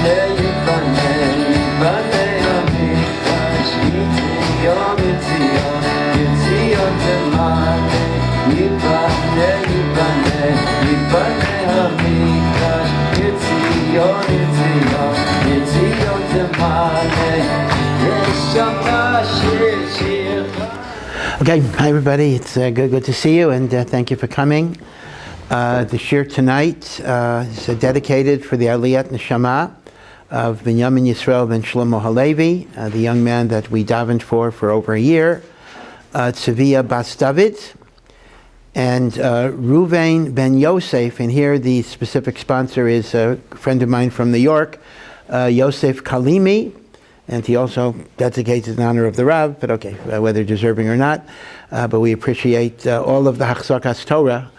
Okay, hi everybody, it's good to see you, and thank you for coming. The shir tonight is dedicated for the Aliyot Neshamot of Binyamin Yisroel ben Shlomo HaLevy, the young man that we davened for over a year, Tzvia bas Dovid, and Reuven ben Yosef, and here the specific sponsor is a friend of mine from New York, Yosef Kalimi, and he also dedicates in honor of the Rav, but okay, whether deserving or not, but we appreciate all of the Hachzakas Torah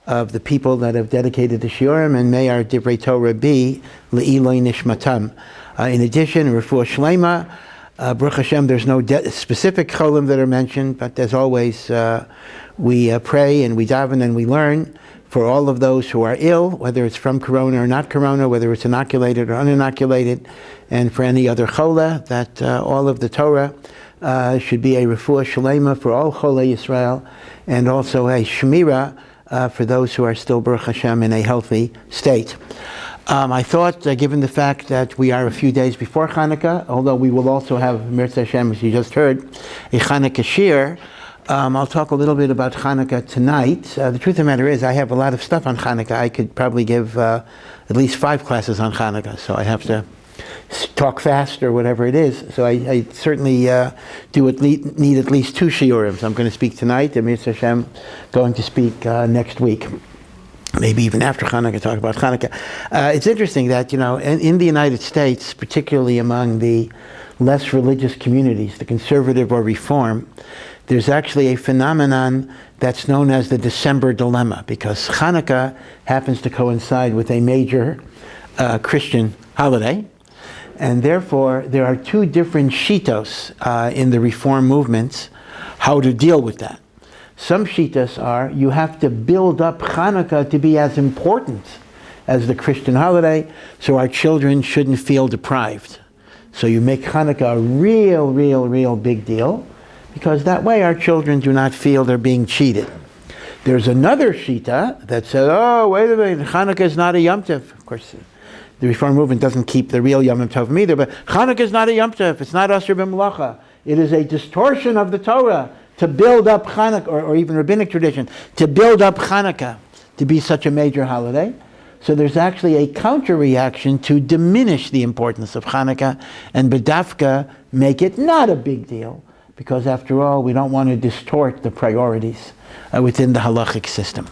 of the people that have dedicated the Shiurim, and may our Divrei Torah be Le'iloi Nishmatam. In addition, Refuah Shlema, Baruch Hashem, there's no specific cholim that are mentioned, but as always, we pray and we daven and we learn for all of those who are ill, whether it's from corona or not corona, whether it's inoculated or uninoculated, and for any other chola, that all of the Torah should be a refuah shalema for all cholei Yisrael, and also a shmira for those who are still, Baruch Hashem, in a healthy state. I thought, given the fact that we are a few days before Chanuka, although we will also have, Mirz Hashem, as you just heard, a Chanuka shir, I'll talk a little bit about Chanuka tonight. The truth of the matter is I have a lot of stuff on Chanuka. I could probably give at least 5 classes on Chanuka, so I have to talk fast or whatever it is. So I certainly need at least 2 shiurim. So I'm going to speak tonight, and Mirz Hashem going to speak next week. Maybe even after Chanuka, talk about Chanuka. It's interesting that, in the United States, particularly among the less religious communities, the conservative or reform, there's actually a phenomenon that's known as the December dilemma, because Chanuka happens to coincide with a major Christian holiday, and therefore there are 2 different shitos in the reform movements how to deal with that. Some shitas are, you have to build up Chanuka to be as important as the Christian holiday, so our children shouldn't feel deprived. So you make Chanuka a real big deal, because that way our children do not feel they're being cheated. There's another shita that says, oh, wait a minute, Chanuka is not a Yom Tov. Of course, the Reform movement doesn't keep the real Yom Tov either, but Chanuka is not a Yom Tov. It's not Asher b'Melacha. It is a distortion of the Torah to build up Chanuka, or even rabbinic tradition, to build up Chanuka to be such a major holiday. So there's actually a counter-reaction to diminish the importance of Chanuka, and b'dafka make it not a big deal, because after all, we don't want to distort the priorities within the halachic system.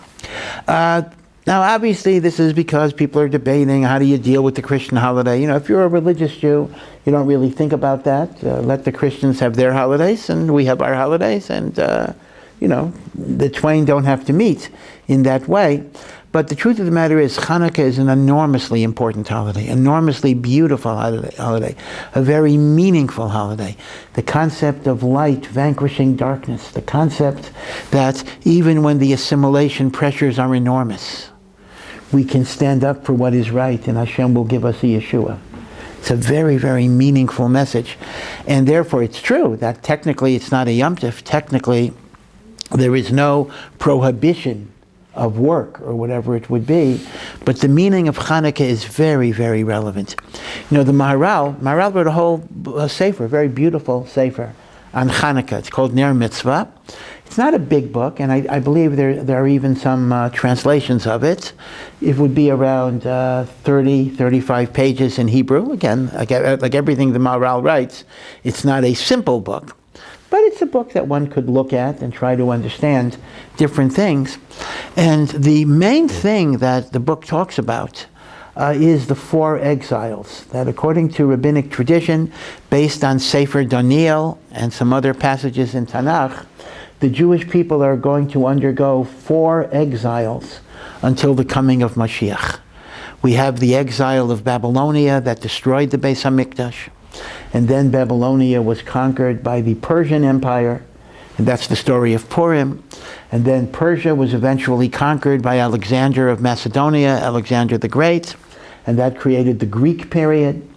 Now, obviously, this is because people are debating how do you deal with the Christian holiday. If you're a religious Jew, you don't really think about that. Let the Christians have their holidays, and we have our holidays, and the twain don't have to meet in that way. But the truth of the matter is, Chanuka is an enormously important holiday, enormously beautiful holiday, a very meaningful holiday. The concept of light vanquishing darkness, the concept that even when the assimilation pressures are enormous, we can stand up for what is right, and Hashem will give us a Yeshua. It's a very meaningful message. And therefore it's true that technically it's not a Yom Tov. Technically there is no prohibition of work or whatever it would be, but the meaning of Chanuka is very relevant. The Maharal wrote a whole sefer, a very beautiful sefer on Chanuka. It's called Ner Mitzvah. It's not a big book, and I believe there are even some translations of it. It would be around 35 pages in Hebrew. Again, like everything the Maharal writes, it's not a simple book. But it's a book that one could look at and try to understand different things. And the main thing that the book talks about is the 4 exiles, that according to rabbinic tradition, based on Sefer Daniel and some other passages in Tanakh, the Jewish people are going to undergo 4 exiles until the coming of Mashiach. We have the exile of Babylonia that destroyed the Beis HaMikdash. And then Babylonia was conquered by the Persian Empire, and that's the story of Purim. And then Persia was eventually conquered by Alexander of Macedonia, Alexander the Great. and that created the Greek period,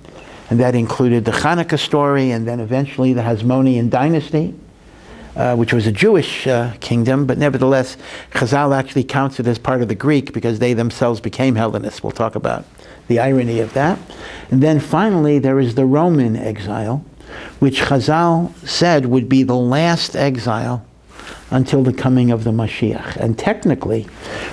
and that included the Chanuka story, and then eventually the Hasmonean dynasty, which was a Jewish kingdom, but nevertheless, Chazal actually counts it as part of the Greek because they themselves became Hellenists. We'll talk about the irony of that. And then finally, there is the Roman exile, which Chazal said would be the last exile until the coming of the Mashiach. And technically,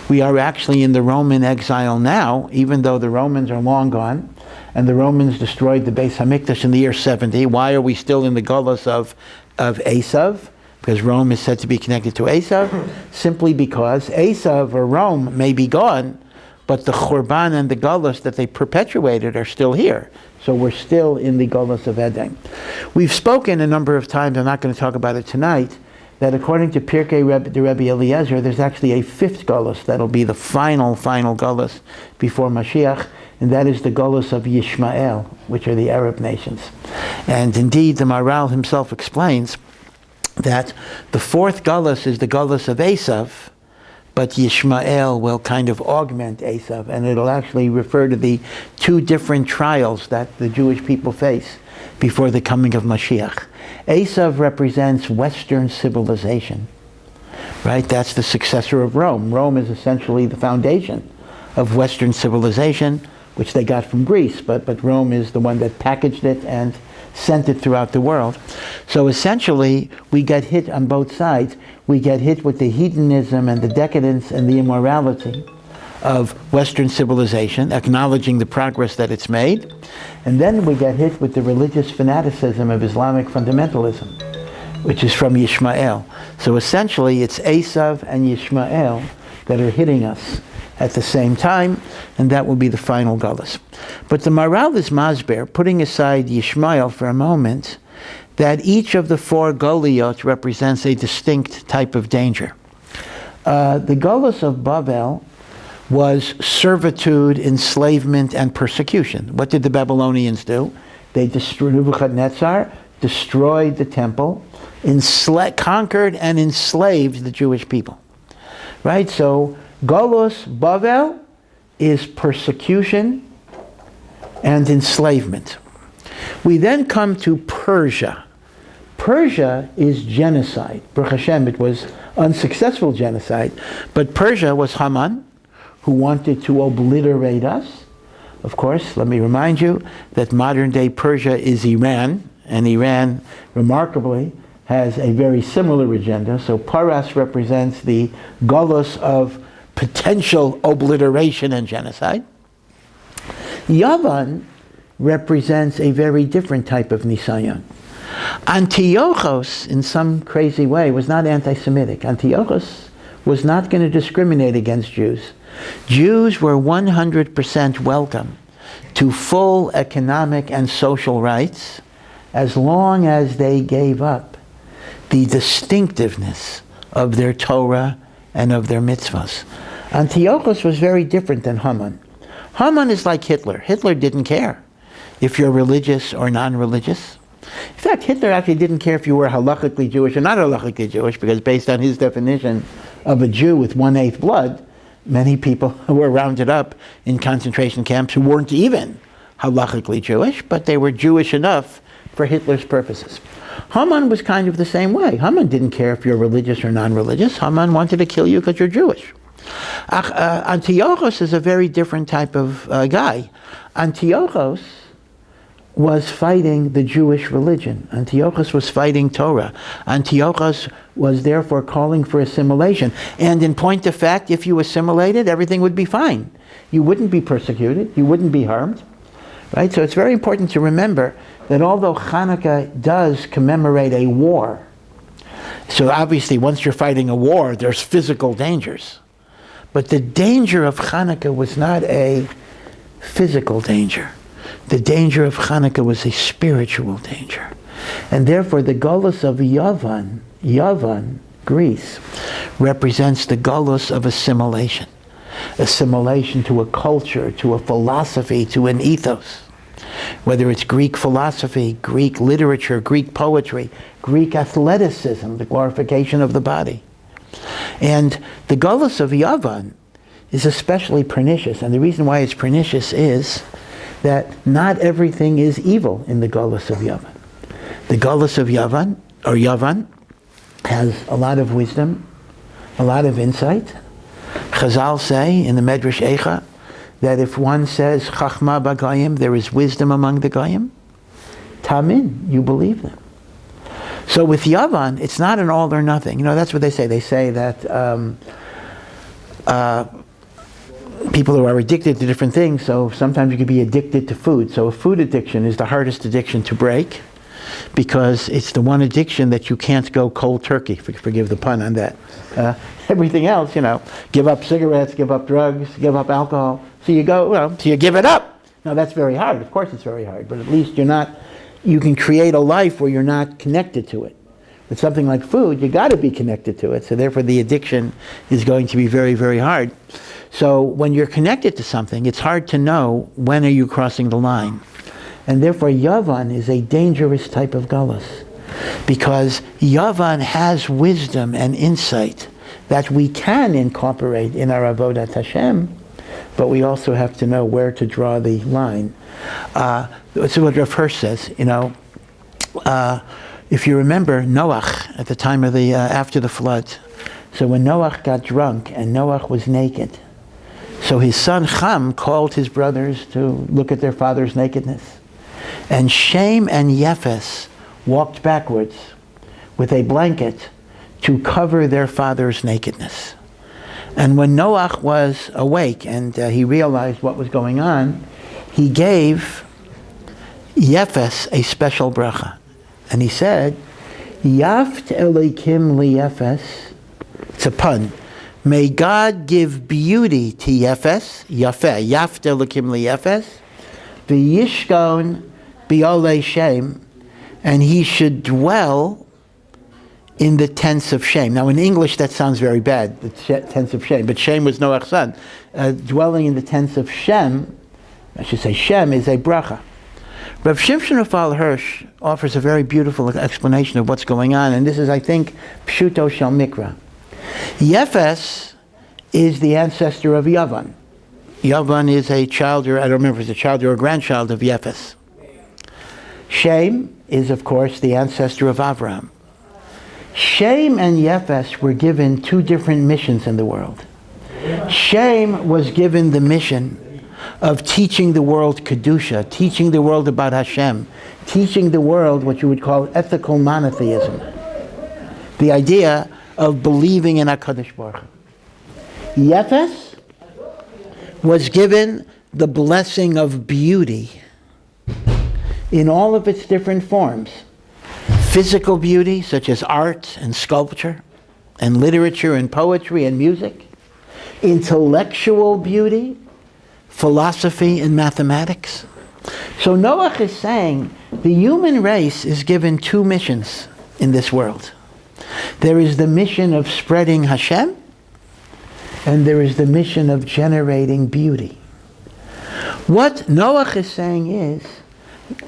we are actually in the Roman exile now, even though the Romans are long gone, and the Romans destroyed the Beis Hamikdash in the year 70. Why are we still in the Gullus of Esav? Because Rome is said to be connected to Esav, simply because Esav or Rome may be gone, but the Churban and the Gullus that they perpetuated are still here. So we're still in the Gullus of Edom. We've spoken a number of times, I'm not going to talk about it tonight, that according to Pirkei the Rebbe Eliezer, there's actually a fifth Gullus that'll be the final Gullus before Mashiach, and that is the Gullus of Yishmael, which are the Arab nations. And indeed, the Maharal himself explains that the fourth Gullus is the Gullus of Esav, but Yishmael will kind of augment Esav, and it'll actually refer to the two different trials that the Jewish people face before the coming of Mashiach. Esav represents Western civilization, right? That's the successor of Rome. Rome is essentially the foundation of Western civilization, which they got from Greece, but Rome is the one that packaged it and sent it throughout the world. So essentially, we get hit on both sides. We get hit with the hedonism and the decadence and the immorality of Western civilization, acknowledging the progress that it's made. And then we get hit with the religious fanaticism of Islamic fundamentalism, which is from Yishmael. So essentially, it's Esav and Yishmael that are hitting us at the same time, and that will be the final Gullus. But the Maharal is masber, putting aside Yishmael for a moment, that each of the four Goliot represents a distinct type of danger. The Gullus of Babel was servitude, enslavement, and persecution. What did the Babylonians do? They destroyed Nebuchadnezzar, destroyed the temple, conquered and enslaved the Jewish people. Right? So Gullus Babel is persecution and enslavement. We then come to Persia. Persia is genocide. Baruch Hashem, it was unsuccessful genocide, but Persia was Haman, who wanted to obliterate us. Of course, let me remind you that modern-day Persia is Iran, and Iran, remarkably, has a very similar agenda. So Paras represents the Gullus of potential obliteration and genocide. Yavan represents a very different type of Nisayon. Antiochus, in some crazy way, was not anti-Semitic. Antiochus was not going to discriminate against Jews. Jews were 100% welcome to full economic and social rights as long as they gave up the distinctiveness of their Torah and of their mitzvahs. Antiochus was very different than Haman. Haman is like Hitler. Hitler didn't care if you're religious or non-religious. In fact, Hitler actually didn't care if you were halakhically Jewish or not halakhically Jewish, because based on his definition of a Jew with 1/8 blood, many people were rounded up in concentration camps who weren't even halakhically Jewish, but they were Jewish enough for Hitler's purposes. Haman was kind of the same way. Haman didn't care if you're religious or non-religious. Haman wanted to kill you because you're Jewish. Antiochus is a very different type of guy. Antiochus was fighting the Jewish religion. Antiochus was fighting Torah. Antiochus was therefore calling for assimilation. And in point of fact, if you assimilated, everything would be fine. You wouldn't be persecuted. You wouldn't be harmed. Right? So it's very important to remember that although Chanuka does commemorate a war, so obviously once you're fighting a war, there's physical dangers. But the danger of Chanuka was not a physical danger. The danger of Chanuka was a spiritual danger. And therefore the Gullus of Yavan, Greece, represents the Gullus of assimilation. Assimilation to a culture, to a philosophy, to an ethos. Whether it's Greek philosophy, Greek literature, Greek poetry, Greek athleticism, the glorification of the body. And the Gullus of Yavan is especially pernicious. And the reason why it's pernicious is that not everything is evil in the Galus of Yavan. The Galus of Yavan, or Yavan, has a lot of wisdom, a lot of insight. Chazal say in the Medrash Eicha that if one says Chachma b'Goyim, there is wisdom among the Goyim, Tamin, you believe them. So with Yavan, it's not an all or nothing. You know, that's what they say. They say that people who are addicted to different things, so sometimes you could be addicted to food. So a food addiction is the hardest addiction to break because it's the one addiction that you can't go cold turkey, forgive the pun on that. Everything else, you know, give up cigarettes, give up drugs, give up alcohol. So you go, so you give it up. Now that's very hard. Of course it's very hard, but at least you can create a life where you're not connected to it. With something like food, you got to be connected to it. So therefore the addiction is going to be very, very hard. So when you're connected to something, it's hard to know when are you crossing the line. And therefore Yavan is a dangerous type of galus, because Yavan has wisdom and insight that we can incorporate in our avodat Hashem, but we also have to know where to draw the line. This is what Rav Hirsch says. If you remember Noach at the time of after the flood, so when Noach got drunk and Noach was naked, so his son Ham called his brothers to look at their father's nakedness, and Shem and Yefes walked backwards with a blanket to cover their father's nakedness. And when Noach was awake and he realized what was going on, he gave Yefes a special bracha. And he said, Yaft Elikim liyefes, it's a pun, may God give beauty to Yefes, Yafeh, Yaft Elikim liyefes, v'yishkon bi'olei Shem, and he should dwell in the tents of Shem. Now in English that sounds very bad, the tents of Shem, but Shem was Noach's son. Dwelling in the tents of Shem, I should say Shem is a bracha. Rav Shimshon Raphael Hirsch offers a very beautiful explanation of what's going on, and this is, I think, Pshuto Shel Mikra. Yefes is the ancestor of Yavan. Yavan is a child, or I don't remember if it's a child or a grandchild of Yefes. Shem is, of course, the ancestor of Avraham. Shem and Yefes were given two different missions in the world. Shem was given the mission of teaching the world Kedusha, teaching the world about Hashem, teaching the world what you would call ethical monotheism. The idea of believing in HaKadosh Baruch Hu. Yefes was given the blessing of beauty in all of its different forms. Physical beauty, such as art and sculpture, and literature and poetry and music. Intellectual beauty, philosophy and mathematics. So Noach is saying the human race is given two missions in this world. There is the mission of spreading Hashem, and there is the mission of generating beauty. What Noach is saying is,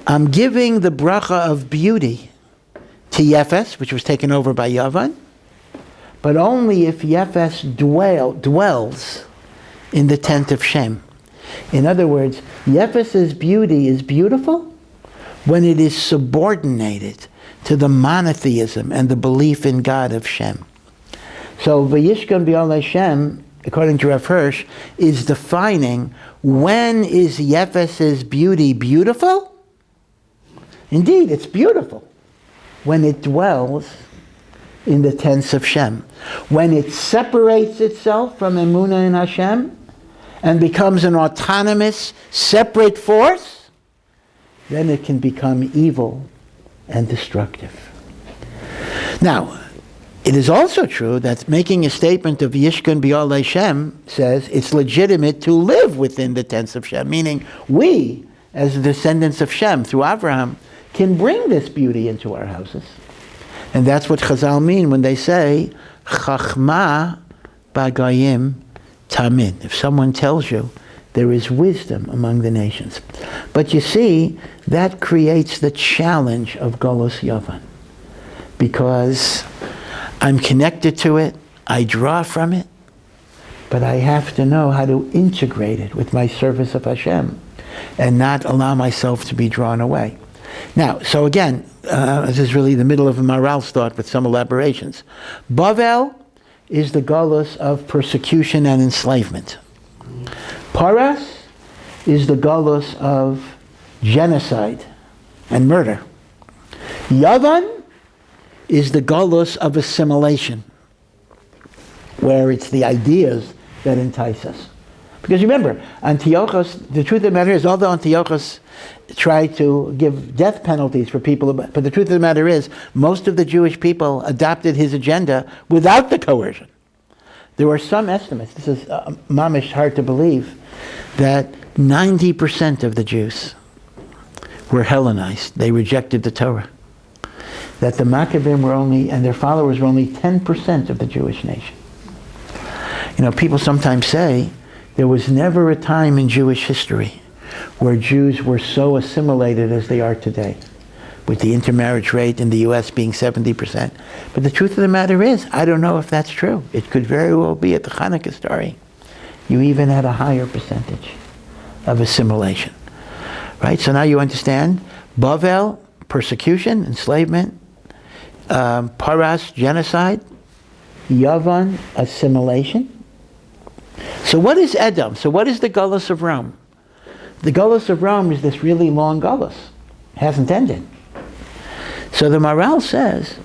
I'm giving the bracha of beauty to Yefes, which was taken over by Yavan, but only if Yefes dwells in the tent of Shem. In other words, Yefes's beauty is beautiful when it is subordinated to the monotheism and the belief in God of Shem. So V'yishkan b'olei Shem, according to Rav Hirsch, is defining when is Yefes's beauty beautiful? Indeed, it's beautiful when it dwells in the tents of Shem. When it separates itself from Emunah in Hashem and becomes an autonomous, separate force, then it can become evil and destructive. Now, it is also true that making a statement of Yishkan B'olei Shem says it's legitimate to live within the tents of Shem, meaning we, as the descendants of Shem through Abraham, can bring this beauty into our houses. And that's what Chazal mean when they say, Chachma b'Goyim Tamin. If someone tells you there is wisdom among the nations. But you see, that creates the challenge of Golos Yavan. Because I'm connected to it, I draw from it, but I have to know how to integrate it with my service of Hashem and not allow myself to be drawn away. Now, so again, this is really the middle of a Maharal's thought with some elaborations. Bavel is the galus of persecution and enslavement. Paras is the galus of genocide and murder. Yavan is the galus of assimilation, where it's the ideas that entice us. Because remember, Antiochus, the truth of the matter is, although Antiochus tried to give death penalties for people, but the truth of the matter is, most of the Jewish people adopted his agenda without the coercion. There were some estimates, this is mamish hard to believe, that 90% of the Jews were Hellenized. They rejected the Torah. That the Maccabees were only, and their followers were only 10% of the Jewish nation. You know, people sometimes say, there was never a time in Jewish history where Jews were so assimilated as they are today, with the intermarriage rate in the U.S. being 70%. But the truth of the matter is, I don't know if that's true. It could very well be at the Chanuka story. You even had a higher percentage of assimilation. Right? So now you understand, Bavel, persecution, enslavement, Paras, genocide, Yavan, assimilation. So what is Edom? So what is the Gullus of Rome? The Gullus of Rome is this really long Gullus. It hasn't ended. So the Maharal says,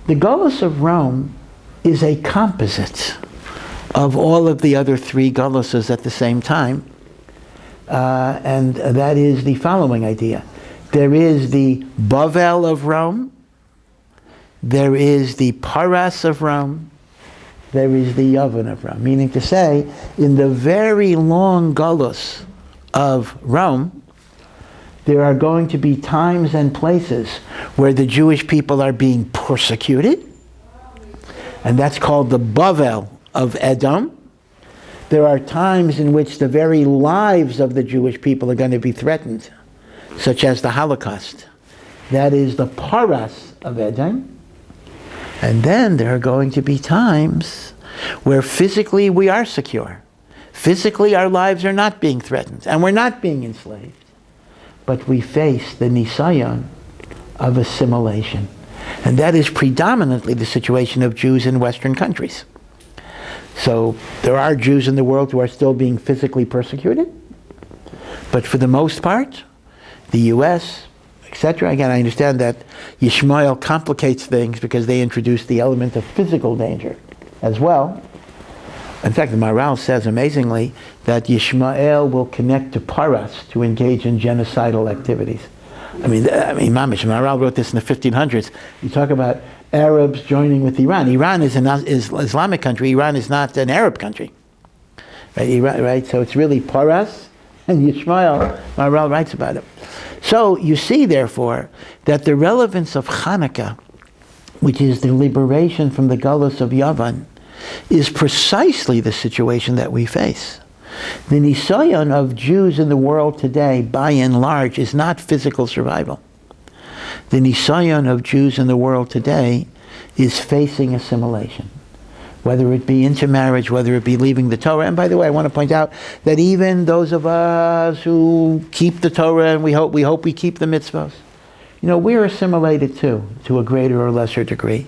the Gullus of Rome is a composite of all of the other three Gulluses at the same time. And that is the following idea. There is the Bavel of Rome, there is the Paras of Rome, there is the Yavan of Rome. Meaning to say, in the very long Gullus of Rome, there are going to be times and places where the Jewish people are being persecuted, and that's called the Bavel of Edom. There are times in which the very lives of the Jewish people are going to be threatened, such as the Holocaust. That is the Paras of Edom. And then there are going to be times where physically we are secure. Physically our lives are not being threatened, and we're not being enslaved. But we face the nisayon of assimilation. And that is predominantly the situation of Jews in Western countries. So there are Jews in the world who are still being physically persecuted, but for the most part, the U.S., etc. Again, I understand that Yishmael complicates things because they introduce the element of physical danger as well. In fact, the Maharal says amazingly that Yishmael will connect to Paras to engage in genocidal activities. I mean, Mamish, Maharal wrote this in the 1500s. You talk about Arabs joining with Iran. Iran is an Islamic country. Iran is not an Arab country. Right? Right? So it's really Paras and Yishmael. Maharal writes about it. So you see, therefore, that the relevance of Chanuka, which is the liberation from the Gullus of Yavan, is precisely the situation that we face. The nisayon of Jews in the world today, by and large, is not physical survival. The nisayon of Jews in the world today is facing assimilation, whether it be intermarriage, whether it be leaving the Torah. And by the way, I want to point out that even those of us who keep the Torah and we hope we keep the mitzvahs, you know, we're assimilated too, to a greater or lesser degree.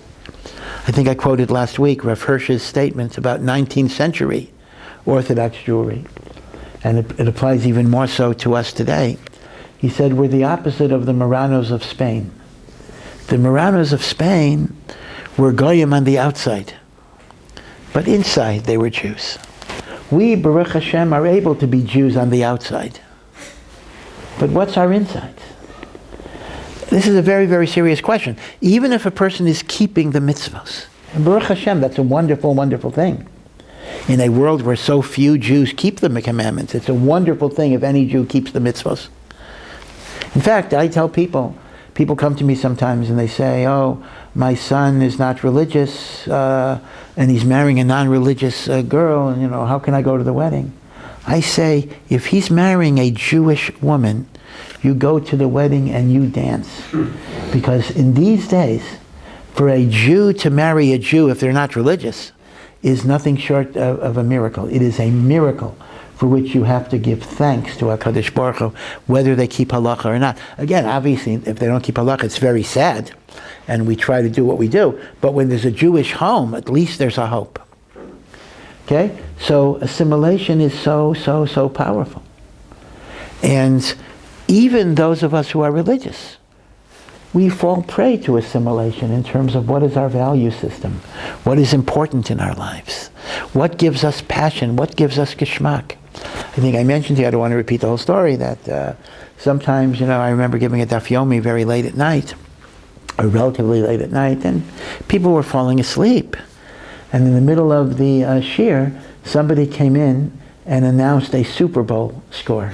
I think I quoted last week Rav Hirsch's statements about 19th century Orthodox Jewry, and it applies even more so to us today. He said, we're the opposite of the Marranos of Spain. The Marranos of Spain were Goyim on the outside, but inside they were Jews. We, Baruch Hashem, are able to be Jews on the outside. But what's our inside? This is a very, very serious question. Even if a person is keeping the mitzvahs, and Baruch Hashem, that's a wonderful, wonderful thing. In a world where so few Jews keep the commandments, it's a wonderful thing if any Jew keeps the mitzvahs. In fact, I tell people come to me sometimes and they say, oh, my son is not religious, and he's marrying a non-religious girl, and how can I go to the wedding? I say, if he's marrying a Jewish woman, you go to the wedding and you dance. Because in these days, for a Jew to marry a Jew, if they're not religious, is nothing short of a miracle. It is a miracle for which you have to give thanks to HaKadosh Baruch Hu, whether they keep halacha or not. Again, obviously, if they don't keep halacha, it's very sad, and we try to do what we do. But when there's a Jewish home, at least there's a hope. Okay? So assimilation is so powerful. And even those of us who are religious, we fall prey to assimilation in terms of what is our value system, what is important in our lives, what gives us passion, what gives us geschmack. I think I mentioned to you, I don't want to repeat the whole story, that sometimes, I remember giving a daf yomi very late at night, or relatively late at night, and people were falling asleep. And in the middle of the shir, somebody came in and announced a Super Bowl score.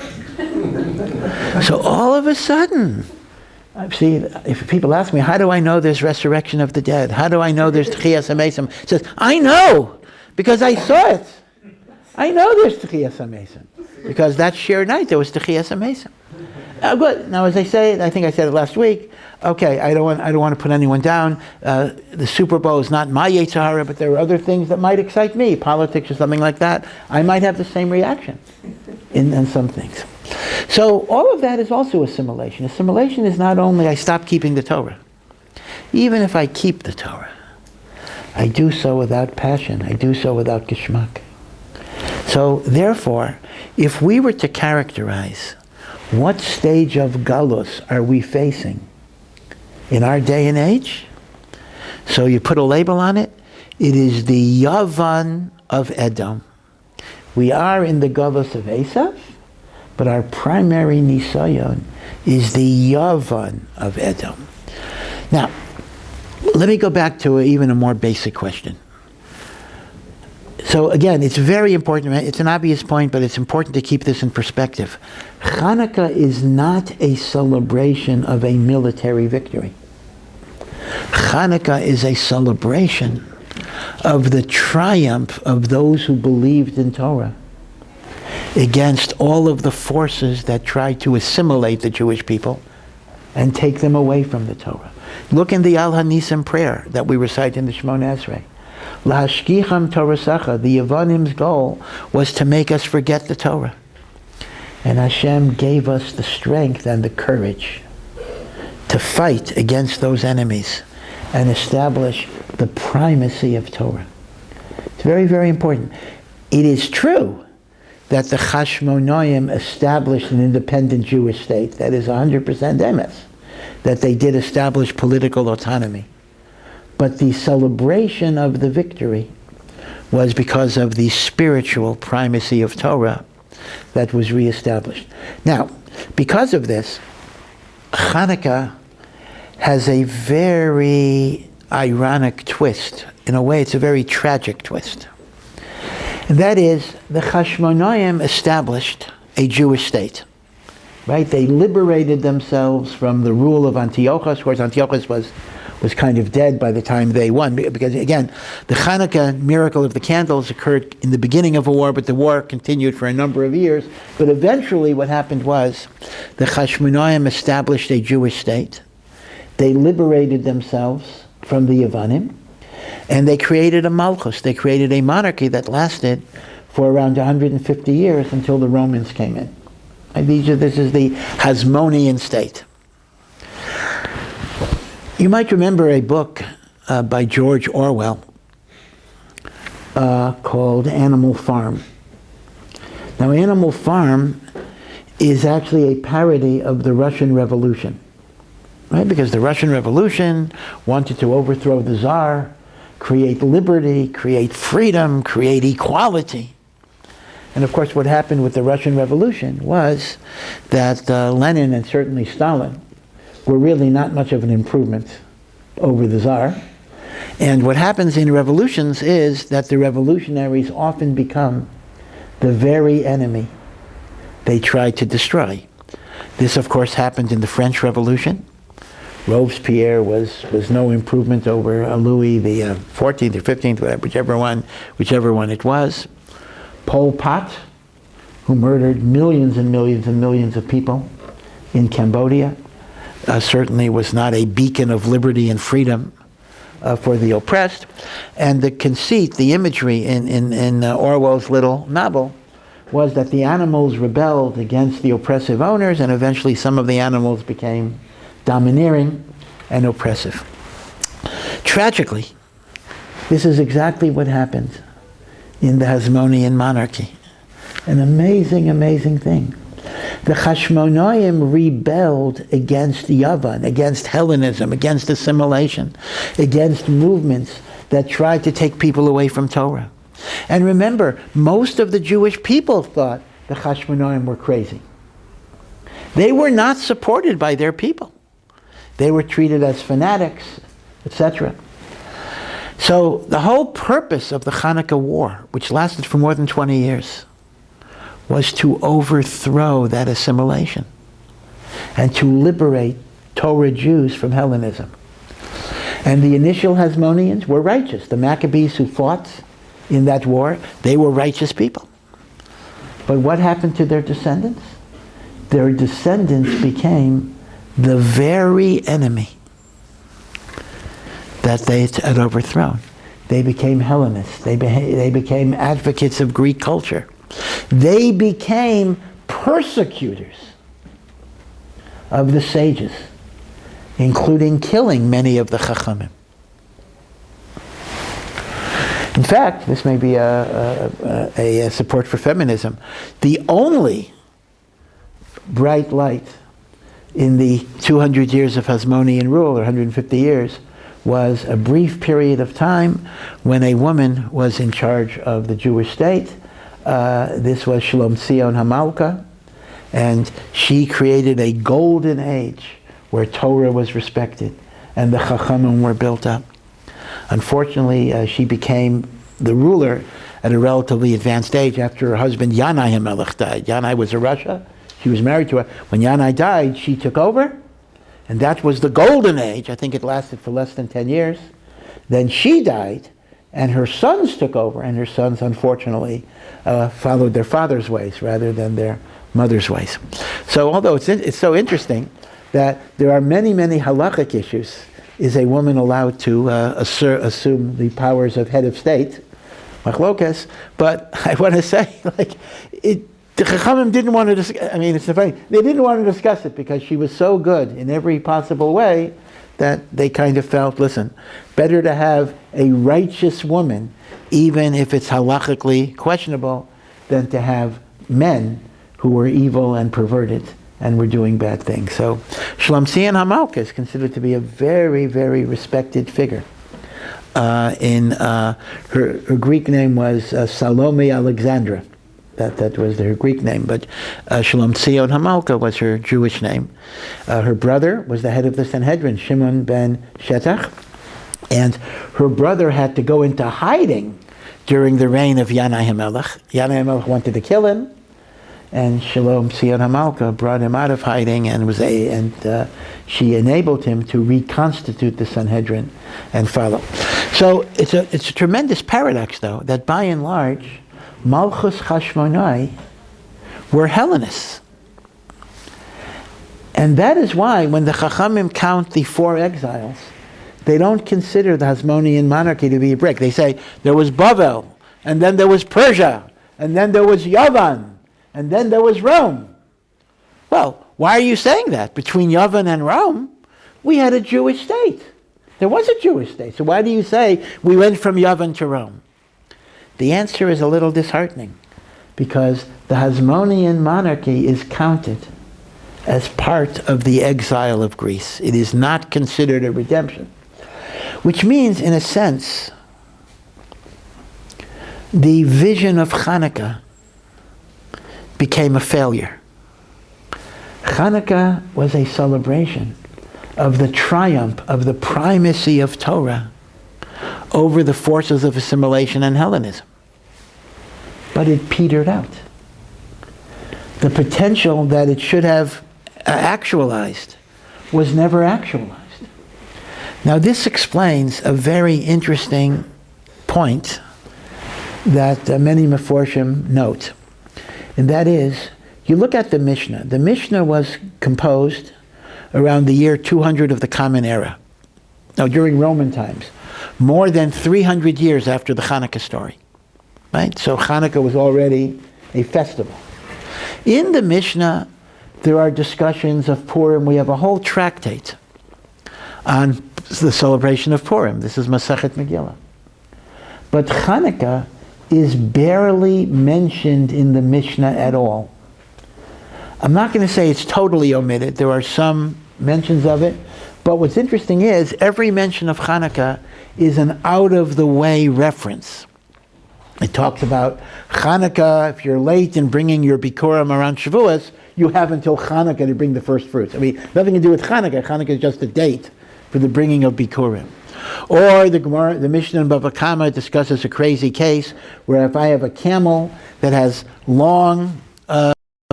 So all of a sudden, see, if people ask me, how do I know there's resurrection of the dead? How do I know there's Tchiyas HaMesim? It says, I know, because I saw it. I know there's Tchiyas HaMesim. Because that shir night, there was Tchiyas HaMesim. Good. Now, as I say, I think I said it last week, okay, I don't want to put anyone down. The Super Bowl is not my Yetzer Hara, but there are other things that might excite me, politics or something like that. I might have the same reaction in some things. So all of that is also assimilation. Assimilation is not only I stop keeping the Torah. Even if I keep the Torah, I do so without passion. I do so without geschmack. So therefore, if we were to characterize what stage of galus are we facing in our day and age, so you put a label on it, it is the Yavan of Edom. We are in the galus of Esav, but our primary nisayon is the Yavan of Edom. Now, let me go back to even a more basic question. So again, it's very important. It's an obvious point, but it's important to keep this in perspective. Chanuka is not a celebration of a military victory. Chanuka is a celebration of the triumph of those who believed in Torah against all of the forces that tried to assimilate the Jewish people and take them away from the Torah. Look in the Al Hanisim prayer that we recite in the Shemona Esrei. Lahashkicham Torasacha, the Yevanim's goal was to make us forget the Torah. And Hashem gave us the strength and the courage to fight against those enemies and establish the primacy of Torah. It's very, very important. It is true that the Hasmonean established an independent Jewish state. That is 100% emes, that they did establish political autonomy. But the celebration of the victory was because of the spiritual primacy of Torah that was reestablished. Now, because of this, Hanukkah has a very ironic twist. In a way, it's a very tragic twist. And that is, the Hasmonean established a Jewish state. Right? They liberated themselves from the rule of Antiochus. Of course, Antiochus was kind of dead by the time they won, because again, the Chanuka miracle of the candles occurred in the beginning of a war, but the war continued for a number of years. But eventually what happened was the Hasmonean established a Jewish state. They liberated themselves from the Yevanim, and they created a malchus. They created a monarchy that lasted for around 150 years until the Romans came in. And this is the Hasmonean state. You might remember a book by George Orwell called Animal Farm. Now, Animal Farm is actually a parody of the Russian Revolution, right? Because the Russian Revolution wanted to overthrow the Tsar, create liberty, create freedom, create equality. And of course, what happened with the Russian Revolution was that Lenin and certainly Stalin were really not much of an improvement over the Tsar. And what happens in revolutions is that the revolutionaries often become the very enemy they try to destroy. This, of course, happened in the French Revolution. Robespierre was no improvement over Louis the 14th or 15th, whichever one it was. Pol Pot, who murdered millions and millions and millions of people in Cambodia, certainly was not a beacon of liberty and freedom for the oppressed. And the conceit, the imagery in Orwell's little novel was that the animals rebelled against the oppressive owners, and eventually some of the animals became domineering and oppressive. Tragically, this is exactly what happened in the Hasmonean monarchy. An amazing, amazing thing. The Hasmonean rebelled against Yavan, against Hellenism, against assimilation, against movements that tried to take people away from Torah. And remember, most of the Jewish people thought the Hasmonean were crazy. They were not supported by their people. They were treated as fanatics, etc. So the whole purpose of the Chanuka War, which lasted for more than 20 years, was to overthrow that assimilation and to liberate Torah Jews from Hellenism. And the initial Hasmoneans were righteous. The Maccabees who fought in that war, they were righteous people. But what happened to their descendants? Their descendants became the very enemy that they had overthrown. They became Hellenists. They became advocates of Greek culture. They became persecutors of the sages, including killing many of the Chachamim. In fact, this may be a support for feminism. The only bright light in the 200 years of Hasmonean rule, or 150 years, was a brief period of time when a woman was in charge of the Jewish state. This was Tzvia Hamalka, and she created a golden age where Torah was respected and the Chachamim were built up. Unfortunately, she became the ruler at a relatively advanced age after her husband Yanai HaMelech died. Yanai was a Russia. She was married to her. When Yanai died, she took over, and that was the golden age. I think it lasted for less than 10 years. Then she died, and her sons took over, and her sons, unfortunately, followed their father's ways rather than their mother's ways. So although it's so interesting that there are many, many halachic issues, is a woman allowed to assume the powers of head of state, machlokas, but I want to say, the Chachamim didn't want to discuss, it's funny, they didn't want to discuss it because she was so good in every possible way that they kind of felt, listen, better to have a righteous woman, even if it's halachically questionable, than to have men who were evil and perverted and were doing bad things. So Tzvia Hamalka is considered to be a very, very respected figure. Her Greek name was Salome Alexandra. That was her Greek name, but Tzvia Hamalka was her Jewish name. Her brother was the head of the Sanhedrin, Shimon ben Shetach, and her brother had to go into hiding during the reign of Yanai HaMelech. Yanai HaMelech wanted to kill him, and Tzvia Hamalka brought him out of hiding, and she enabled him to reconstitute the Sanhedrin and follow. So it's a tremendous paradox, though, that by and large, Malchus Hashmonai were Hellenists. And that is why when the Chachamim count the four exiles, they don't consider the Hasmonean monarchy to be a break. They say there was Bavel, and then there was Persia, and then there was Yavan, and then there was Rome. Well, why are you saying that? Between Yavan and Rome, we had a Jewish state. There was a Jewish state. So why do you say we went from Yavan to Rome? The answer is a little disheartening, because the Hasmonean monarchy is counted as part of the exile of Greece. It is not considered a redemption, which means, in a sense, the vision of Chanuka became a failure. Chanuka was a celebration of the triumph of the primacy of Torah over the forces of assimilation and Hellenism. But it petered out. The potential that it should have actualized was never actualized. Now this explains a very interesting point that many Meforshim note. And that is, you look at the Mishnah. The Mishnah was composed around the year 200 of the Common Era. Now during Roman times, more than 300 years after the Chanuka story. Right? So Chanuka was already a festival. In the Mishnah, there are discussions of Purim. We have a whole tractate on the celebration of Purim. This is Masechet Megillah. But Chanuka is barely mentioned in the Mishnah at all. I'm not going to say it's totally omitted. There are some mentions of it. But what's interesting is every mention of Chanuka is an out-of-the-way reference. It talks about Chanuka. If you're late in bringing your Bikurim around Shavuos, you have until Chanuka to bring the first fruits. I mean, nothing to do with Chanuka. Chanuka is just a date for the bringing of Bikurim. Or the Gemara, the Mishnah in Bava Kama discusses a crazy case where if I have a camel that has long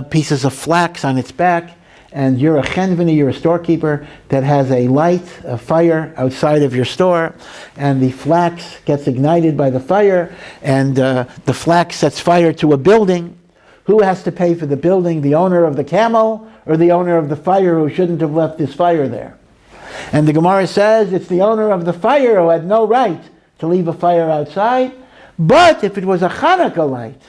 pieces of flax on its back, and you're a chenveni, you're a storekeeper that has a light, a fire outside of your store, and the flax gets ignited by the fire, and the flax sets fire to a building. Who has to pay for the building, the owner of the camel or the owner of the fire who shouldn't have left his fire there? And the Gemara says it's the owner of the fire who had no right to leave a fire outside, but if it was a Chanuka light,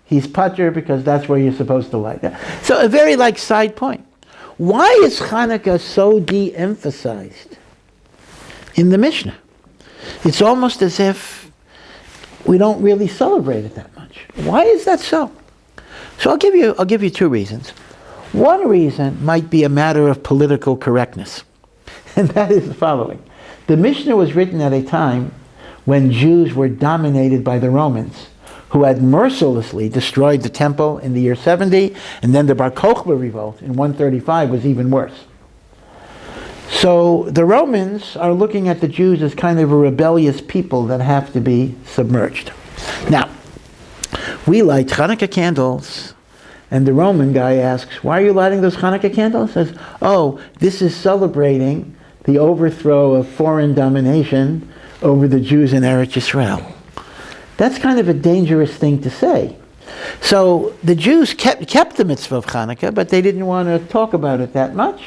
he's patur because that's where you're supposed to light. So a very side point. Why is Chanuka so de-emphasized in the Mishnah? It's almost as if we don't really celebrate it that much. Why is that so? So I'll give you two reasons. One reason might be a matter of political correctness, and that is the following. The Mishnah was written at a time when Jews were dominated by the Romans, who had mercilessly destroyed the temple in the year 70, and then the Bar Kokhba revolt in 135 was even worse. So the Romans are looking at the Jews as kind of a rebellious people that have to be submerged. Now, we light Hanukkah candles, and the Roman guy asks, why are you lighting those Hanukkah candles? He says, oh, this is celebrating the overthrow of foreign domination over the Jews in Eretz Yisrael. That's kind of a dangerous thing to say. So the Jews kept the mitzvah of Hanukkah, but they didn't want to talk about it that much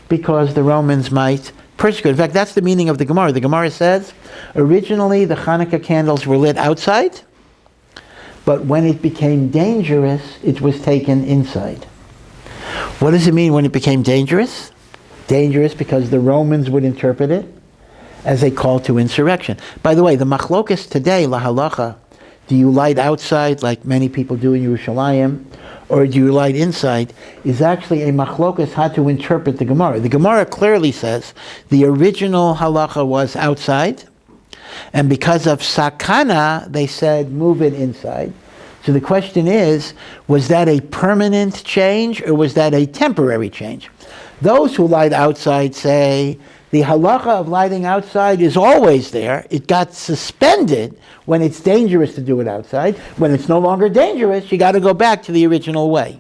because the Romans might persecute. In fact, that's the meaning of the Gemara. The Gemara says, originally the Hanukkah candles were lit outside, but when it became dangerous, it was taken inside. What does it mean when it became dangerous? Dangerous because the Romans would interpret it as a call to insurrection. By the way, the machlokas today, la halacha, do you light outside like many people do in Yerushalayim, or do you light inside, is actually a machlokas how to interpret the Gemara. The Gemara clearly says the original halacha was outside, and because of sakana, they said move it inside. So the question is, was that a permanent change or was that a temporary change? Those who light outside say the halacha of lighting outside is always there. It got suspended when it's dangerous to do it outside. When it's no longer dangerous, you got to go back to the original way.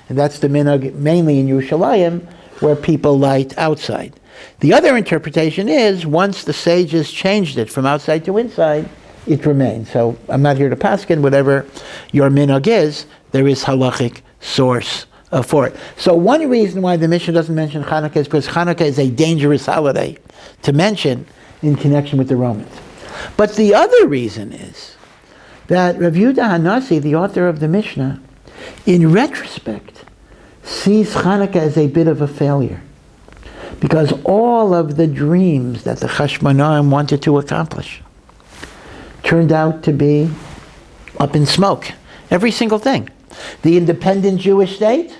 And that's the minhag mainly in Yerushalayim, where people light outside. The other interpretation is, once the sages changed it from outside to inside, it remains. So I'm not here to paskin. Whatever your minhag is, there is halachic source for it. So one reason why the Mishnah doesn't mention Hanukkah is because Hanukkah is a dangerous holiday to mention in connection with the Romans. But the other reason is that Rav Yehuda Hanasi, the author of the Mishnah, in retrospect, sees Hanukkah as a bit of a failure, because all of the dreams that the Hasmonean wanted to accomplish turned out to be up in smoke. Every single thing. The independent Jewish state,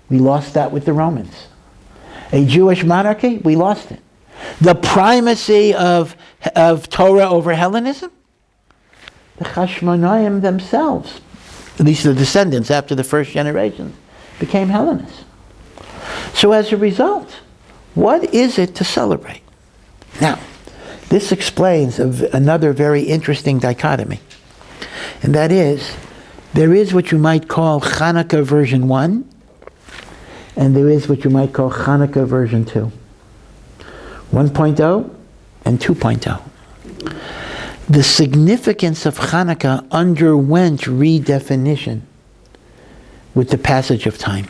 we lost that with the Romans. A Jewish monarchy, we lost it. The primacy of Torah over Hellenism, the Hasmonean themselves, at least the descendants after the first generation, became Hellenists. So as a result, what is it to celebrate? Now, this explains another very interesting dichotomy, and that is, there is what you might call Chanuka version 1, and there is what you might call Chanuka version 2. 1.0 and 2.0. The significance of Chanuka underwent redefinition with the passage of time.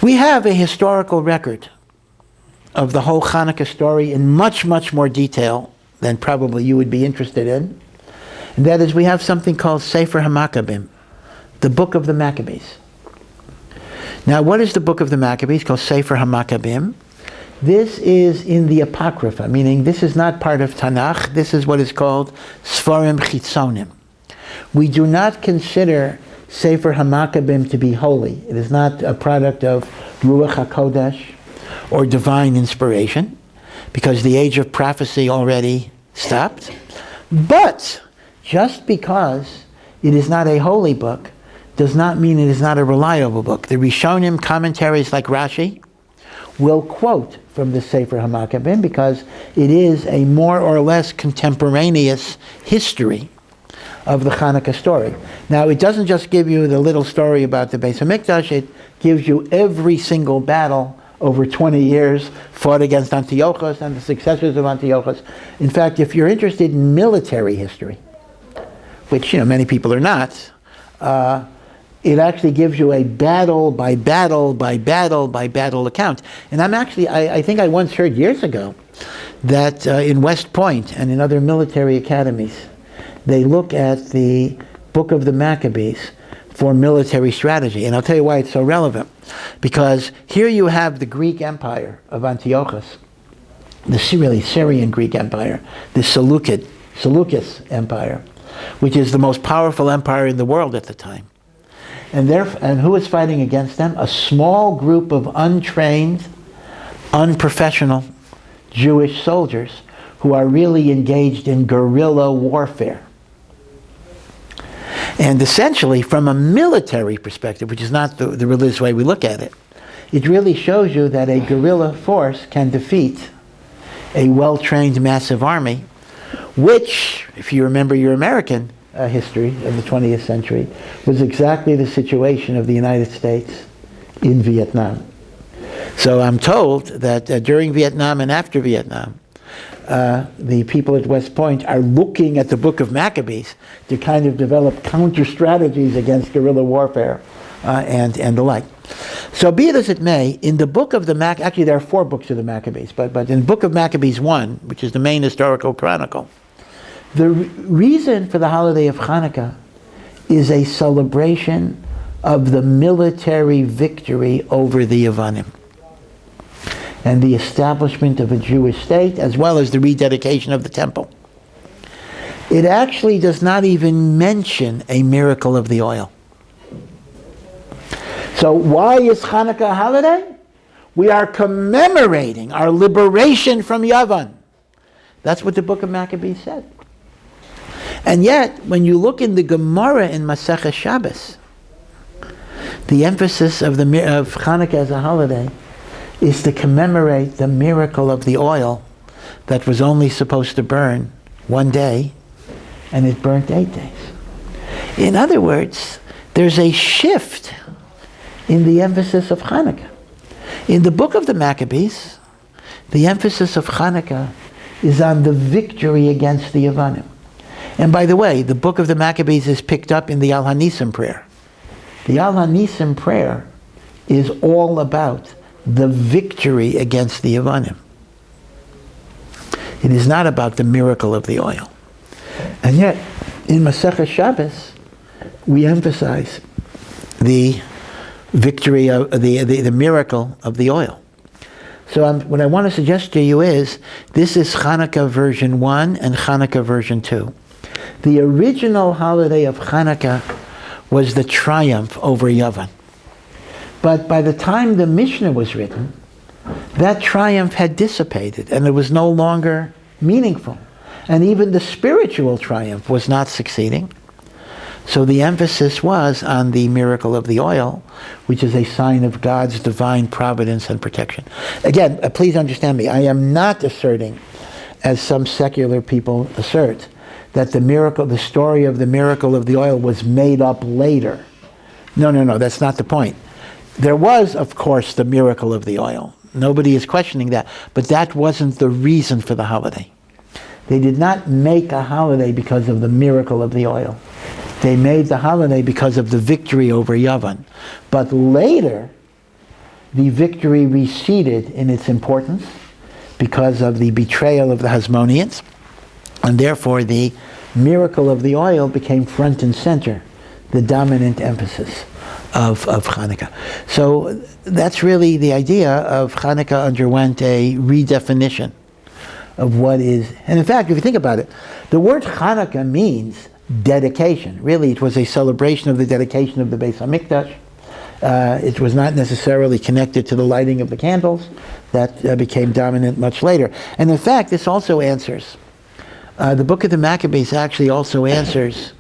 We have a historical record of the whole Hanukkah story in much, much more detail than probably you would be interested in. And that is, we have something called Sefer HaMaccabim, the Book of the Maccabees. Now, what is the Book of the Maccabees called Sefer HaMaccabim? This is in the Apocrypha, meaning this is not part of Tanakh. This is what is called Sfarim Chitzonim. We do not consider Sefer HaMaccabim to be holy. It is not a product of Ruach HaKodesh or divine inspiration, because the age of prophecy already stopped. But just because it is not a holy book does not mean it is not a reliable book. The Rishonim commentaries like Rashi will quote from the Sefer HaMaccabim because it is a more or less contemporaneous history of the Hanukkah story. Now, it doesn't just give you the little story about the Beis HaMikdash, it gives you every single battle over 20 years fought against Antiochus and the successors of Antiochus. In fact, if you're interested in military history, which many people are not, it actually gives you a battle by battle by battle by battle account. And I think I once heard years ago that in West Point and in other military academies, they look at the Book of the Maccabees for military strategy. And I'll tell you why it's so relevant. Because here you have the Greek Empire of Antiochus, the really Syrian Greek Empire, the Seleucus Empire, which is the most powerful empire in the world at the time. And who was fighting against them? A small group of untrained, unprofessional Jewish soldiers who are really engaged in guerrilla warfare. And essentially, from a military perspective, which is not the religious way we look at it, it really shows you that a guerrilla force can defeat a well-trained massive army, which, if you remember your American history of the 20th century, was exactly the situation of the United States in Vietnam. So I'm told that during Vietnam and after Vietnam, the people at West Point are looking at the Book of Maccabees to kind of develop counter strategies against guerrilla warfare and the like. So be it as it may, in the Book of the actually there are 4 books of the Maccabees, but in the Book of Maccabees 1, which is the main historical chronicle, the reason for the holiday of Hanukkah is a celebration of the military victory over the Yavanim and the establishment of a Jewish state, as well as the rededication of the temple. It actually does not even mention a miracle of the oil. So why is Hanukkah a holiday? We are commemorating our liberation from Yavan. That's what the Book of Maccabees said. And yet, when you look in the Gemara in Masechah Shabbos, the emphasis of Hanukkah as a holiday is to commemorate the miracle of the oil that was only supposed to burn 1 day, and it burnt 8 days. In other words, there's a shift in the emphasis of Hanukkah. In the Book of the Maccabees, the emphasis of Hanukkah is on the victory against the Yavanim. And by the way, the Book of the Maccabees is picked up in the Al Hanisim prayer. The Al Hanisim prayer is all about the victory against the Yavanim. It is not about the miracle of the oil. And yet, in Masechah Shabbos, we emphasize the victory of the miracle of the oil. So what I want to suggest to you is, this is Chanuka version 1 and Chanuka version 2. The original holiday of Hanukkah was the triumph over Yavan. But by the time the Mishnah was written, that triumph had dissipated and it was no longer meaningful. And even the spiritual triumph was not succeeding. So the emphasis was on the miracle of the oil, which is a sign of God's divine providence and protection. Again, please understand me, I am not asserting, as some secular people assert, that the story of the miracle of the oil was made up later. No, that's not the point. There was, of course, the miracle of the oil. Nobody is questioning that. But that wasn't the reason for the holiday. They did not make a holiday because of the miracle of the oil. They made the holiday because of the victory over Yavan. But later, the victory receded in its importance, because of the betrayal of the Hasmoneans, and therefore the miracle of the oil became front and center, the dominant emphasis of Hanukkah. So that's really the idea of Hanukkah underwent a redefinition of what is, and in fact, if you think about it, the word Hanukkah means dedication. Really, it was a celebration of the dedication of the Beis HaMikdash. It was not necessarily connected to the lighting of the candles. That became dominant much later. And in fact, this also answers, the book of the Maccabees actually also answers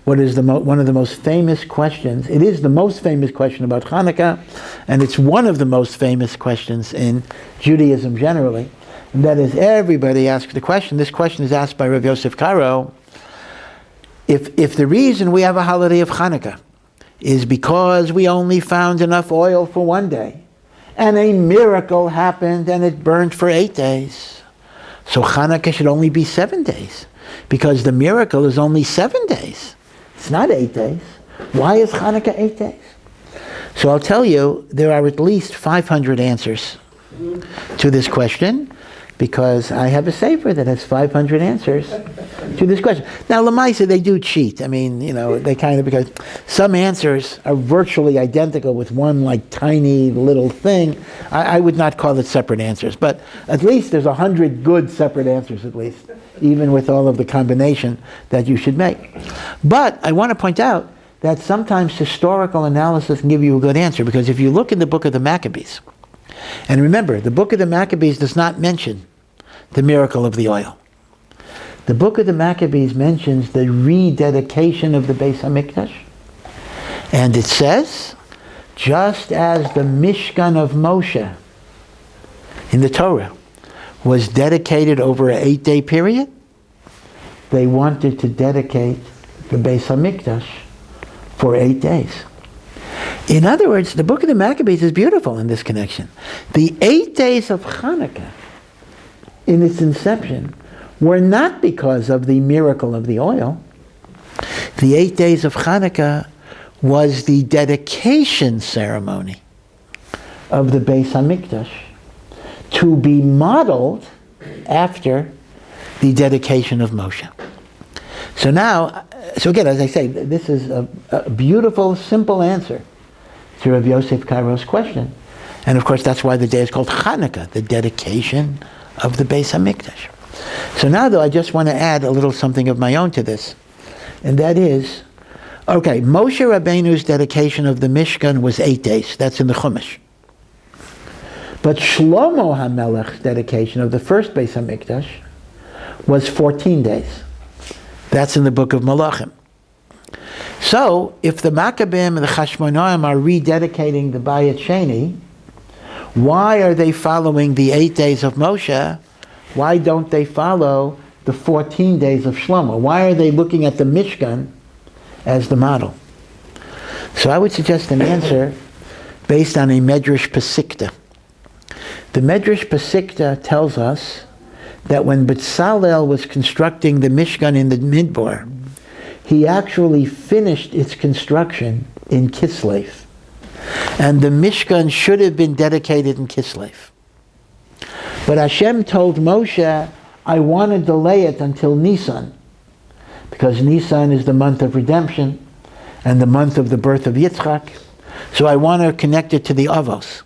what is one of the most famous questions. It is the most famous question about Hanukkah, and it's one of the most famous questions in Judaism generally. And that is, everybody asks the question. This question is asked by Rav Yosef Karo. If the reason we have a holiday of Hanukkah is because we only found enough oil for one day, and a miracle happened and it burned for 8 days, so Hanukkah should only be 7 days, because the miracle is only 7 days. It's not 8 days. Why is Hanukkah 8 days? So I'll tell you, there are at least 500 answers to this question, because I have a sefer that has 500 answers to this question. Now, Lamaisa, they do cheat. I mean, they kind of, because some answers are virtually identical with one like tiny little thing. I would not call it separate answers, but at least there's 100 good separate answers at least, even with all of the combination that you should make. But I want to point out that sometimes historical analysis can give you a good answer, because if you look in the book of the Maccabees, and remember, the book of the Maccabees does not mention the miracle of the oil. The book of the Maccabees mentions the rededication of the Beis HaMikdash. And it says, just as the Mishkan of Moshe in the Torah was dedicated over an 8-day period, they wanted to dedicate the Beis HaMikdash for 8 days. In other words, the book of the Maccabees is beautiful in this connection. The 8 days of Hanukkah, in its inception, were not because of the miracle of the oil. The 8 days of Hanukkah was the dedication ceremony of the Beis HaMikdash, to be modeled after the dedication of Moshe. So again, as I say, this is a beautiful, simple answer to Rav Yosef Karo's question. And of course, that's why the day is called Chanuka, the dedication of the Beis HaMikdash. So now, though, I just want to add a little something of my own to this. And that is, okay, Moshe Rabbeinu's dedication of the Mishkan was 8 days. That's in the Chumash. But Shlomo HaMelech's dedication of the first Beis HaMikdash was 14 days. That's in the book of Malachim. So, if the Maccabees and the Hasmonean are rededicating the Bayit Sheni, why are they following the 8 days of Moshe? Why don't they follow the 14 days of Shlomo? Why are they looking at the Mishkan as the model? So I would suggest an answer based on a Medrash Pesikta. The Medrash Pesikta tells us that when Bezalel was constructing the Mishkan in the Midbar, he actually finished its construction in Kislev. And the Mishkan should have been dedicated in Kislev. But Hashem told Moshe, I want to delay it until Nisan, because Nisan is the month of redemption and the month of the birth of Yitzchak. So I want to connect it to the Avos.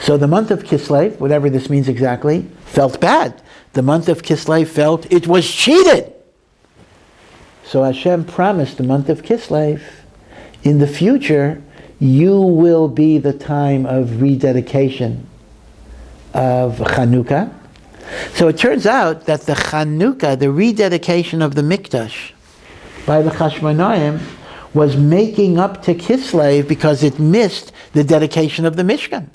So the month of Kislev, whatever this means exactly, felt bad. The month of Kislev felt it was cheated. So Hashem promised the month of Kislev, in the future, you will be the time of rededication of Chanuka. So it turns out that the Chanuka, the rededication of the Mikdash by the Hasmonean, was making up to Kislev because it missed the dedication of the Mishkan.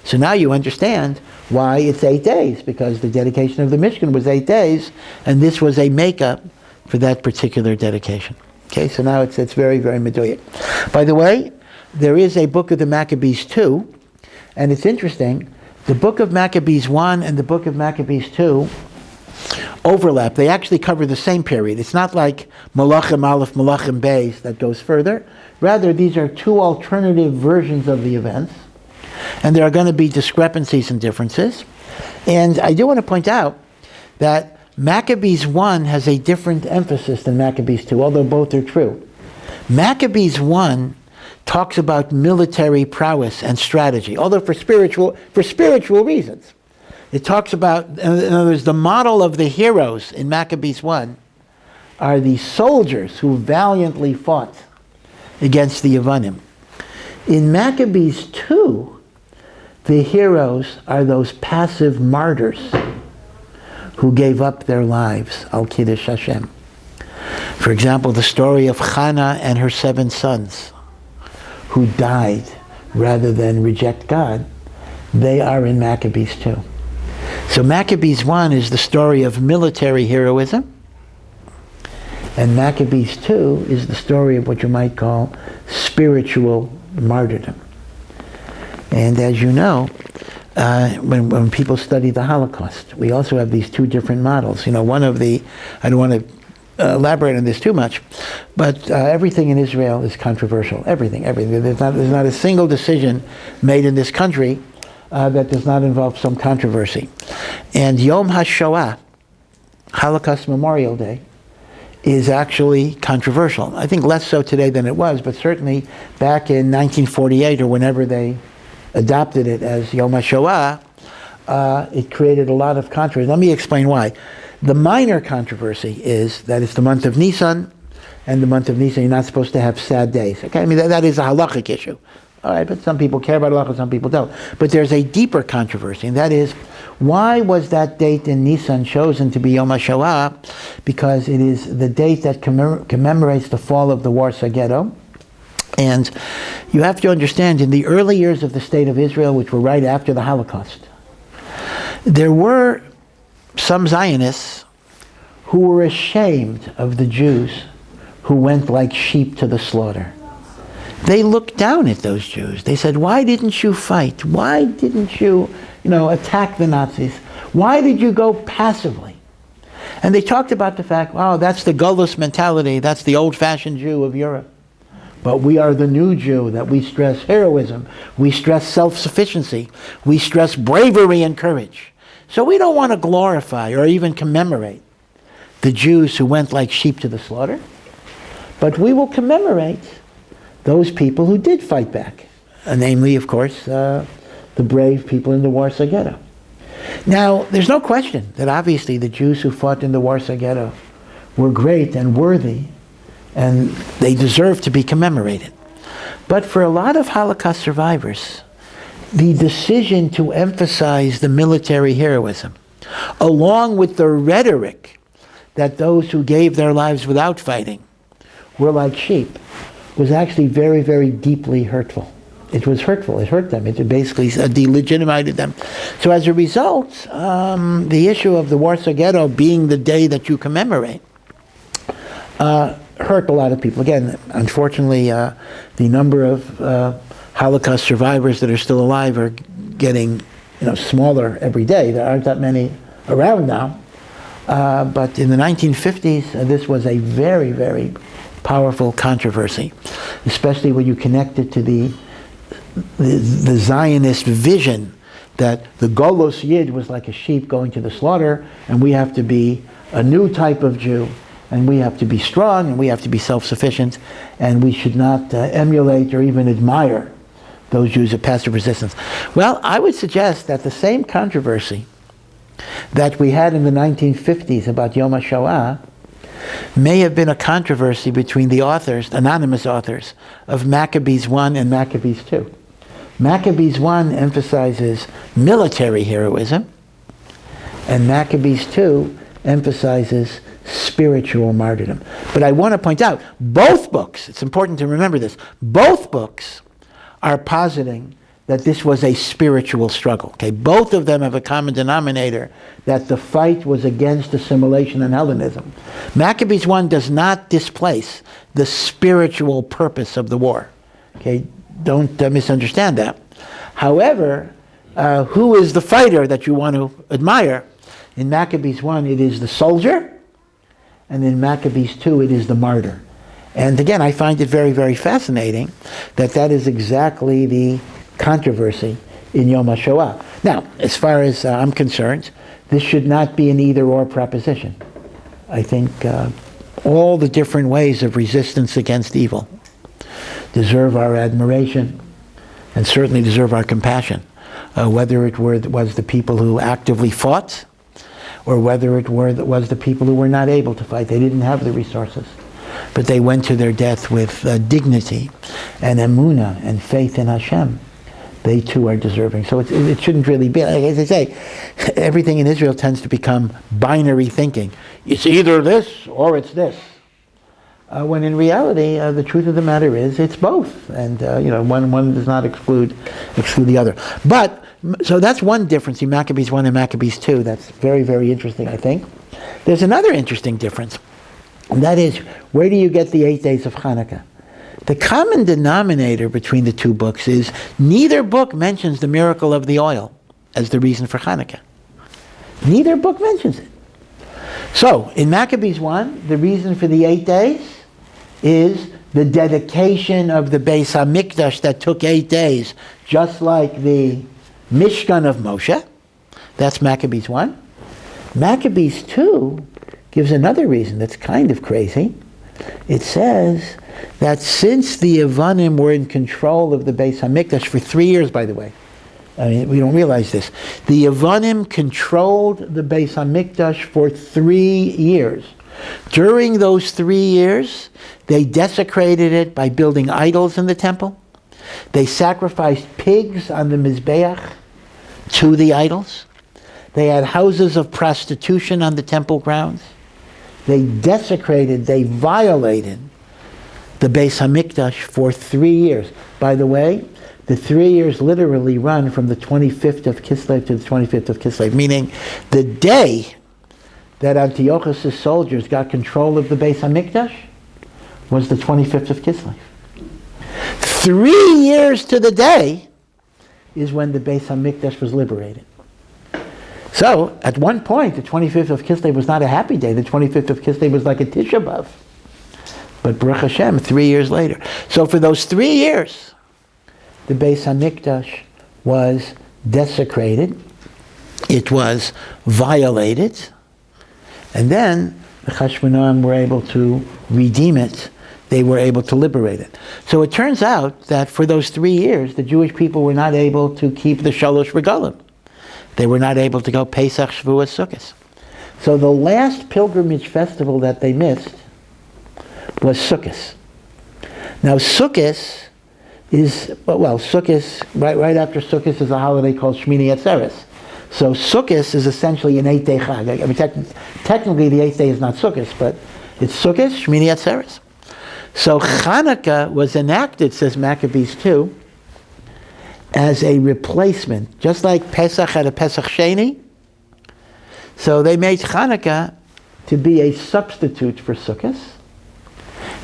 So now you understand why it's 8 days, because the dedication of the Mishkan was 8 days, and this was a makeup for that particular dedication. Okay, so now it's very, very meduyak. By the way, there is a book of the Maccabees 2, and it's interesting. The book of Maccabees 1 and the book of Maccabees 2 overlap. They actually cover the same period. It's not like Malachim Aleph, Malachim Beis that goes further. Rather, these are two alternative versions of the events. And there are going to be discrepancies and differences. And I do want to point out that Maccabees 1 has a different emphasis than Maccabees 2, although both are true. Maccabees 1 talks about military prowess and strategy, although for spiritual reasons. It talks about, in other words, the model of the heroes in Maccabees 1 are the soldiers who valiantly fought against the Yevanim. In Maccabees 2, the heroes are those passive martyrs who gave up their lives, al Kiddush Hashem. For example, the story of Hannah and her 7 sons who died rather than reject God, they are in Maccabees 2. So Maccabees 1 is the story of military heroism, and Maccabees 2 is the story of what you might call spiritual martyrdom. And as you know, when people study the Holocaust, we also have these two different models. I don't want to elaborate on this too much, but everything in Israel is controversial. Everything. There's not a single decision made in this country that does not involve some controversy. And Yom HaShoah, Holocaust Memorial Day, is actually controversial. I think less so today than it was, but certainly back in 1948 or whenever they adopted it as Yom HaShoah, it created a lot of controversy. Let me explain why. The minor controversy is that it's the month of Nisan, and the month of Nisan you're not supposed to have sad days. Okay, I mean that is a halachic issue. All right, but some people care about halacha, some people don't. But there's a deeper controversy, and that is, why was that date in Nisan chosen to be Yom HaShoah? Because it is the date that commemorates the fall of the Warsaw Ghetto. And you have to understand, in the early years of the State of Israel, which were right after the Holocaust, there were some Zionists who were ashamed of the Jews who went like sheep to the slaughter. They looked down at those Jews. They said, why didn't you fight? Why didn't you, attack the Nazis? Why did you go passively? And they talked about the fact, wow, that's the gullus mentality. That's the old-fashioned Jew of Europe. But we are the new Jew, that we stress heroism. We stress self-sufficiency. We stress bravery and courage. So we don't want to glorify or even commemorate the Jews who went like sheep to the slaughter. But we will commemorate those people who did fight back. Namely, of course, the brave people in the Warsaw Ghetto. Now, there's no question that obviously the Jews who fought in the Warsaw Ghetto were great and worthy, and they deserve to be commemorated. But for a lot of Holocaust survivors, the decision to emphasize the military heroism, along with the rhetoric that those who gave their lives without fighting were like sheep, was actually very, very deeply hurtful. It was hurtful. It hurt them. It basically delegitimized them. So as a result, the issue of the Warsaw Ghetto being the day that you commemorate hurt a lot of people. Again, unfortunately, the number of Holocaust survivors that are still alive are getting smaller every day. There aren't that many around now. But in the 1950s, this was a very, very powerful controversy, especially when you connect it to the Zionist vision that the Golos Yid was like a sheep going to the slaughter, and we have to be a new type of Jew, and we have to be strong, and we have to be self-sufficient, and we should not emulate or even admire those Jews of passive resistance. Well, I would suggest that the same controversy that we had in the 1950s about Yom HaShoah may have been a controversy between the authors, anonymous authors, of Maccabees 1 and Maccabees 2. Maccabees 1 emphasizes military heroism, and Maccabees 2 emphasizes spiritual martyrdom. But I want to point out, both books, it's important to remember this, both books are positing that this was a spiritual struggle. Okay, both of them have a common denominator, that the fight was against assimilation and Hellenism. Maccabees 1 does not displace the spiritual purpose of the war. Okay, don't misunderstand that. However, who is the fighter that you want to admire? In Maccabees 1, it is the soldier, and in Maccabees 2, it is the martyr. And again, I find it very, very fascinating that that is exactly the controversy in Yom HaShoah. Now, as far as I'm concerned, this should not be an either-or proposition. I think all the different ways of resistance against evil deserve our admiration and certainly deserve our compassion, whether it was the people who actively fought or whether it was the people who were not able to fight. They didn't have the resources, but they went to their death with dignity and emunah and faith in Hashem. They too are deserving. So it shouldn't really be, like, as I say, everything in Israel tends to become binary thinking. It's either this or it's this. When in reality, the truth of the matter is it's both. And one does not exclude the other. But, so that's one difference in Maccabees One and Maccabees Two. That's very, very interesting, I think. There's another interesting difference. And that is, where do you get the 8 days of Hanukkah? The common denominator between the two books is neither book mentions the miracle of the oil as the reason for Hanukkah. Neither book mentions it. So, in Maccabees 1, the reason for the 8 days is the dedication of the Beis HaMikdash that took 8 days, just like the Mishkan of Moshe. That's Maccabees 1. Maccabees 2 gives another reason that's kind of crazy. It says that since the Yevanim were in control of the Beis HaMikdash for 3 years, by the way, I mean, we don't realize this, the Yevanim controlled the Beis HaMikdash for 3 years. During those 3 years, they desecrated it by building idols in the temple. They sacrificed pigs on the Mizbeach to the idols. They had houses of prostitution on the temple grounds. They desecrated, they violated the Beis HaMikdash for 3 years. By the way, the 3 years literally run from the 25th of Kislev to the 25th of Kislev, meaning the day that Antiochus' soldiers got control of the Beis HaMikdash was the 25th of Kislev. 3 years to the day is when the Beis HaMikdash was liberated. So, at one point, the 25th of Kislev was not a happy day. The 25th of Kislev was like a Tisha B'Av. But Baruch Hashem, 3 years later. So for those 3 years, the Beis HaMikdash was desecrated. It was violated. And then the Hasmonean were able to redeem it. They were able to liberate it. So it turns out that for those 3 years, the Jewish people were not able to keep the Shalosh Regalim. They were not able to go Pesach, Shavuot, Sukkot. So the last pilgrimage festival that they missed was Sukkot. Now Sukkot is, Sukkot, right after Sukkot is a holiday called Shmini Atzeres. So Sukkot is essentially an 8-day Chag. I mean, technically the 8th day is not Sukkot, but it's Sukkot, Shmini Atzeres. So Chanuka was enacted, says Maccabees 2, as a replacement, just like Pesach had a Pesach Sheni. So they made Chanuka to be a substitute for Sukkot,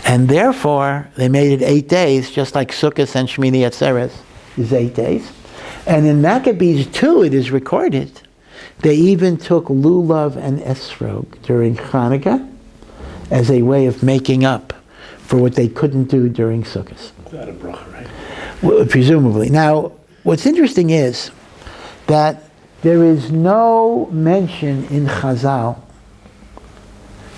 and therefore they made it 8 days, just like Sukkot and Shmini Atzeres is 8 days. And in Maccabees 2, it is recorded, they even took lulav and esrog during Chanuka as a way of making up for what they couldn't do during Sukkot. Is that a bracha, right? Well, presumably. Now, what's interesting is that there is no mention in Chazal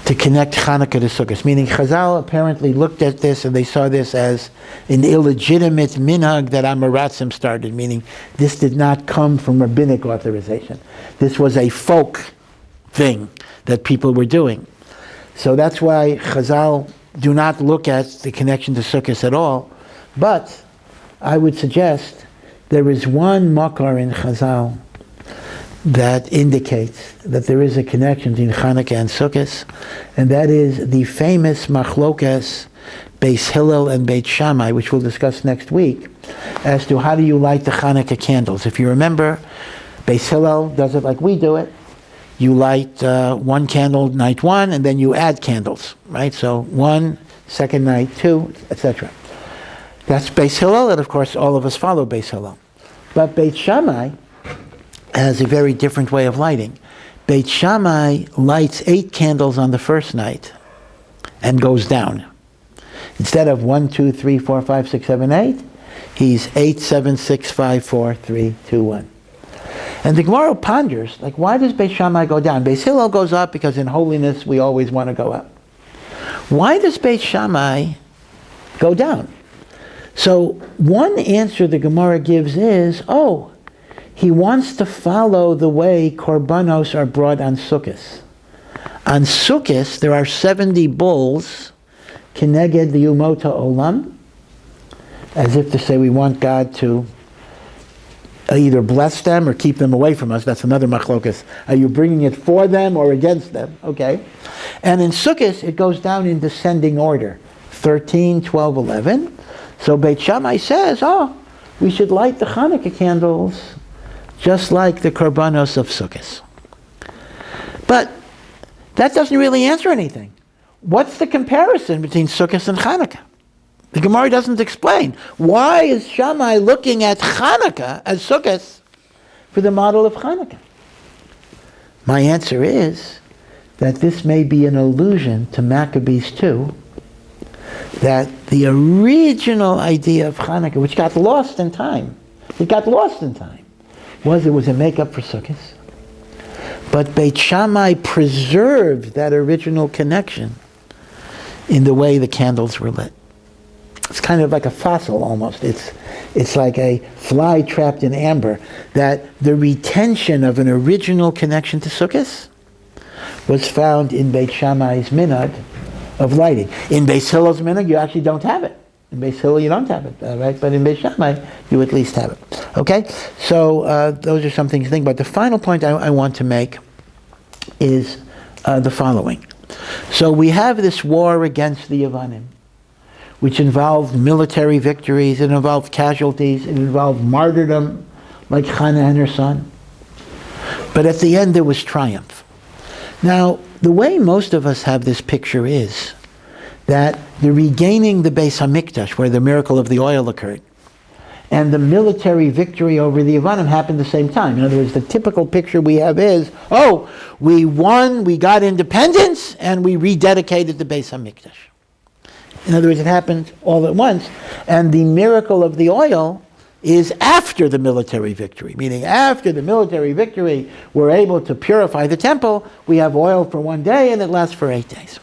to connect Chanuka to Sukkot, meaning Chazal apparently looked at this and they saw this as an illegitimate minhag that Amoratzim started, meaning this did not come from rabbinic authorization. This was a folk thing that people were doing. So that's why Chazal do not look at the connection to Sukkot at all. But I would suggest there is one makar in Chazal that indicates that there is a connection between Chanuka and Sukkot, and that is the famous machlokas Beis Hillel and Beit Shammai, which we'll discuss next week, as to how do you light the Chanuka candles. If you remember, Beis Hillel does it like we do it. You light one candle night one, and then you add candles, right? So 1, second night 2, etc. That's Beis Hillel, and of course all of us follow Beis Hillel. But Beit Shammai has a very different way of lighting. Beit Shammai lights 8 candles on the first night and goes down. Instead of 1, 2, 3, 4, 5, 6, 7, 8, He's 876543321. And the Gemara ponders, like, why does Beis Shammai go down? Beis Hillel goes up because in holiness we always want to go up. Why does Beis Shammai go down? So one answer the Gemara gives is, he wants to follow the way korbanos are brought on Sukkot. On Sukkot, there are 70 bulls, keneged the umota olam, as if to say we want God to either bless them or keep them away from us. That's another machlokas. Are you bringing it for them or against them? Okay. And in Sukkot, it goes down in descending order. 13, 12, 11. So Beit Shammai says, we should light the Chanuka candles just like the korbanos of Sukkot. But that doesn't really answer anything. What's the comparison between Sukkot and Chanuka? The Gemara doesn't explain. Why is Shammai looking at Chanuka as Sukkot for the model of Chanuka? My answer is that this may be an allusion to Maccabees 2, that the original idea of Chanuka, which got lost in time, was it was a makeup for Sukkot. But Beit Shammai preserved that original connection in the way the candles were lit. It's kind of like a fossil almost. It's like a fly trapped in amber, that the retention of an original connection to Sukkot was found in Beit Shammai's minhag of lighting. In Beis Hillel's minhag, you actually don't have it. In Beis Hillel, you don't have it, right? But in Beit Shammai, you at least have it. Okay? So those are some things to think about. The final point I want to make is the following. So we have this war against the Yavanim, which involved military victories, it involved casualties, it involved martyrdom, like Hannah and her son. But at the end, there was triumph. Now, the way most of us have this picture is that the regaining the Beis HaMikdash, where the miracle of the oil occurred, and the military victory over the Yavanim happened at the same time. In other words, the typical picture we have is, we won, we got independence, and we rededicated the Beis HaMikdash. In other words, it happened all at once. And the miracle of the oil is after the military victory, meaning after the military victory, we're able to purify the temple. We have oil for one day, and it lasts for 8 days.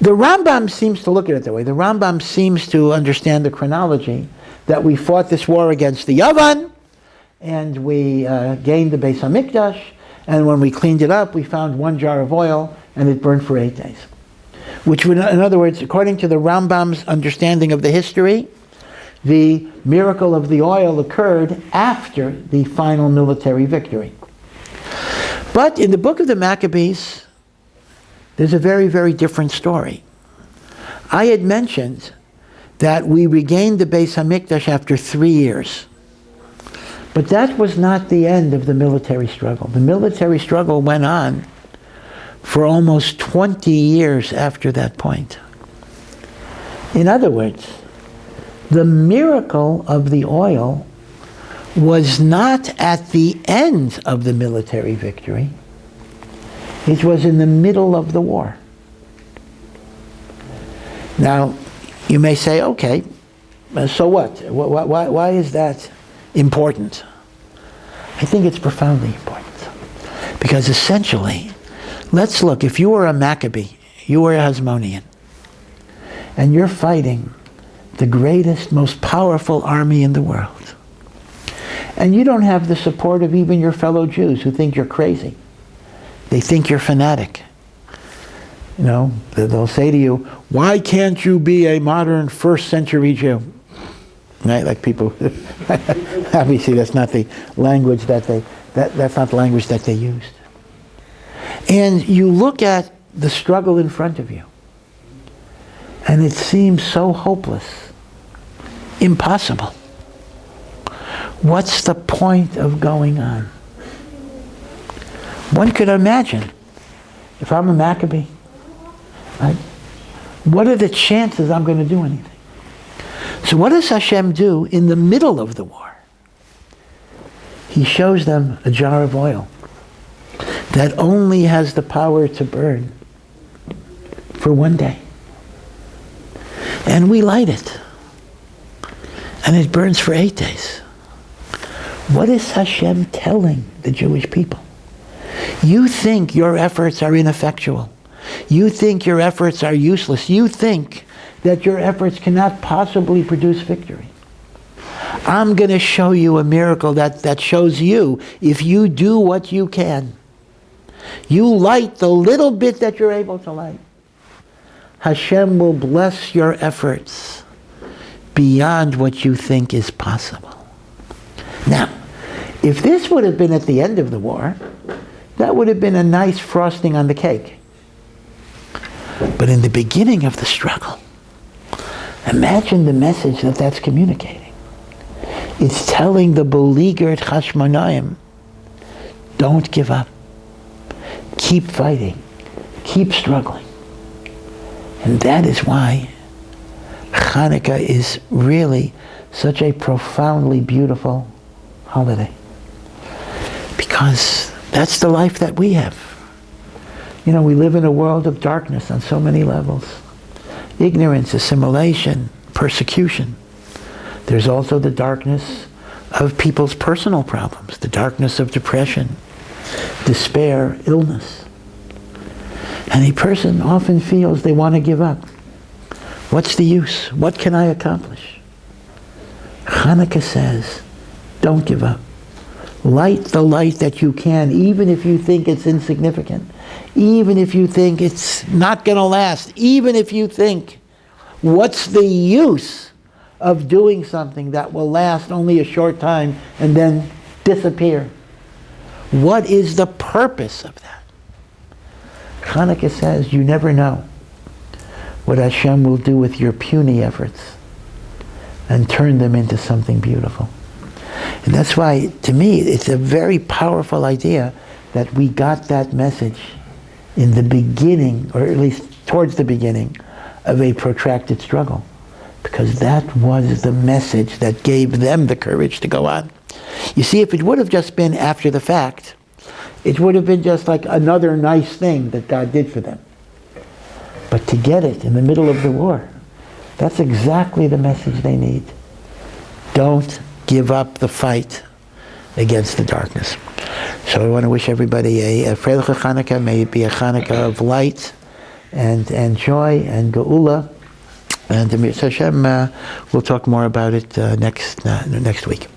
The Rambam seems to look at it that way. The Rambam seems to understand the chronology, that we fought this war against the Yavan, and we gained the Beis HaMikdash, and when we cleaned it up, we found 1 jar of oil, and it burned for 8 days. Which would, in other words, according to the Rambam's understanding of the history, the miracle of the oil occurred after the final military victory. But in the book of the Maccabees, there's a very, very different story. I had mentioned that we regained the Beis HaMikdash after 3 years. But that was not the end of the military struggle. The military struggle went on for almost 20 years after that point. In other words, the miracle of the oil was not at the end of the military victory. It was in the middle of the war. Now, you may say, okay, so what? Why is that important? I think it's profoundly important. Because essentially, let's look, if you were a Maccabee, you were a Hasmonean, and you're fighting the greatest, most powerful army in the world, and you don't have the support of even your fellow Jews who think you're crazy. They think you're fanatic. You know, they'll say to you, why can't you be a modern first century Jew? Right? Like people, obviously that's not the language that's not the language that they used. And you look at the struggle in front of you, and it seems so hopeless, impossible. What's the point of going on? One could imagine, if I'm a Maccabee, right, what are the chances I'm going to do anything? So what does Hashem do in the middle of the war? He shows them a jar of oil that only has the power to burn for 1 day. And we light it. And it burns for 8 days. What is Hashem telling the Jewish people? You think your efforts are ineffectual. You think your efforts are useless. You think that your efforts cannot possibly produce victory. I'm going to show you a miracle that shows you, if you do what you can, you light the little bit that you're able to light, Hashem will bless your efforts beyond what you think is possible. Now, if this would have been at the end of the war, that would have been a nice frosting on the cake. But in the beginning of the struggle, imagine the message that that's communicating. It's telling the beleaguered Hasmonean, don't give up. Keep fighting. Keep struggling. And that is why Hanukkah is really such a profoundly beautiful holiday. Because that's the life that we have. You know, we live in a world of darkness on so many levels. Ignorance, assimilation, persecution. There's also the darkness of people's personal problems, the darkness of depression, despair, illness. And a person often feels they want to give up. What's the use? What can I accomplish? Hanukkah says, don't give up. Light the light that you can, even if you think it's insignificant, even if you think it's not going to last, even if you think, what's the use of doing something that will last only a short time and then disappear? What is the purpose of that? Hanukkah says you never know what Hashem will do with your puny efforts and turn them into something beautiful. And that's why, to me, it's a very powerful idea that we got that message in the beginning, or at least towards the beginning, of a protracted struggle. Because that was the message that gave them the courage to go on. You see, if it would have just been after the fact, it would have been just like another nice thing that God did for them. But to get it in the middle of the war, that's exactly the message they need. Don't give up the fight against the darkness. So I want to wish everybody a Freilich Hanukkah. May it be a Hanukkah of light and joy and geula. And Hashem, we'll talk more about it next week.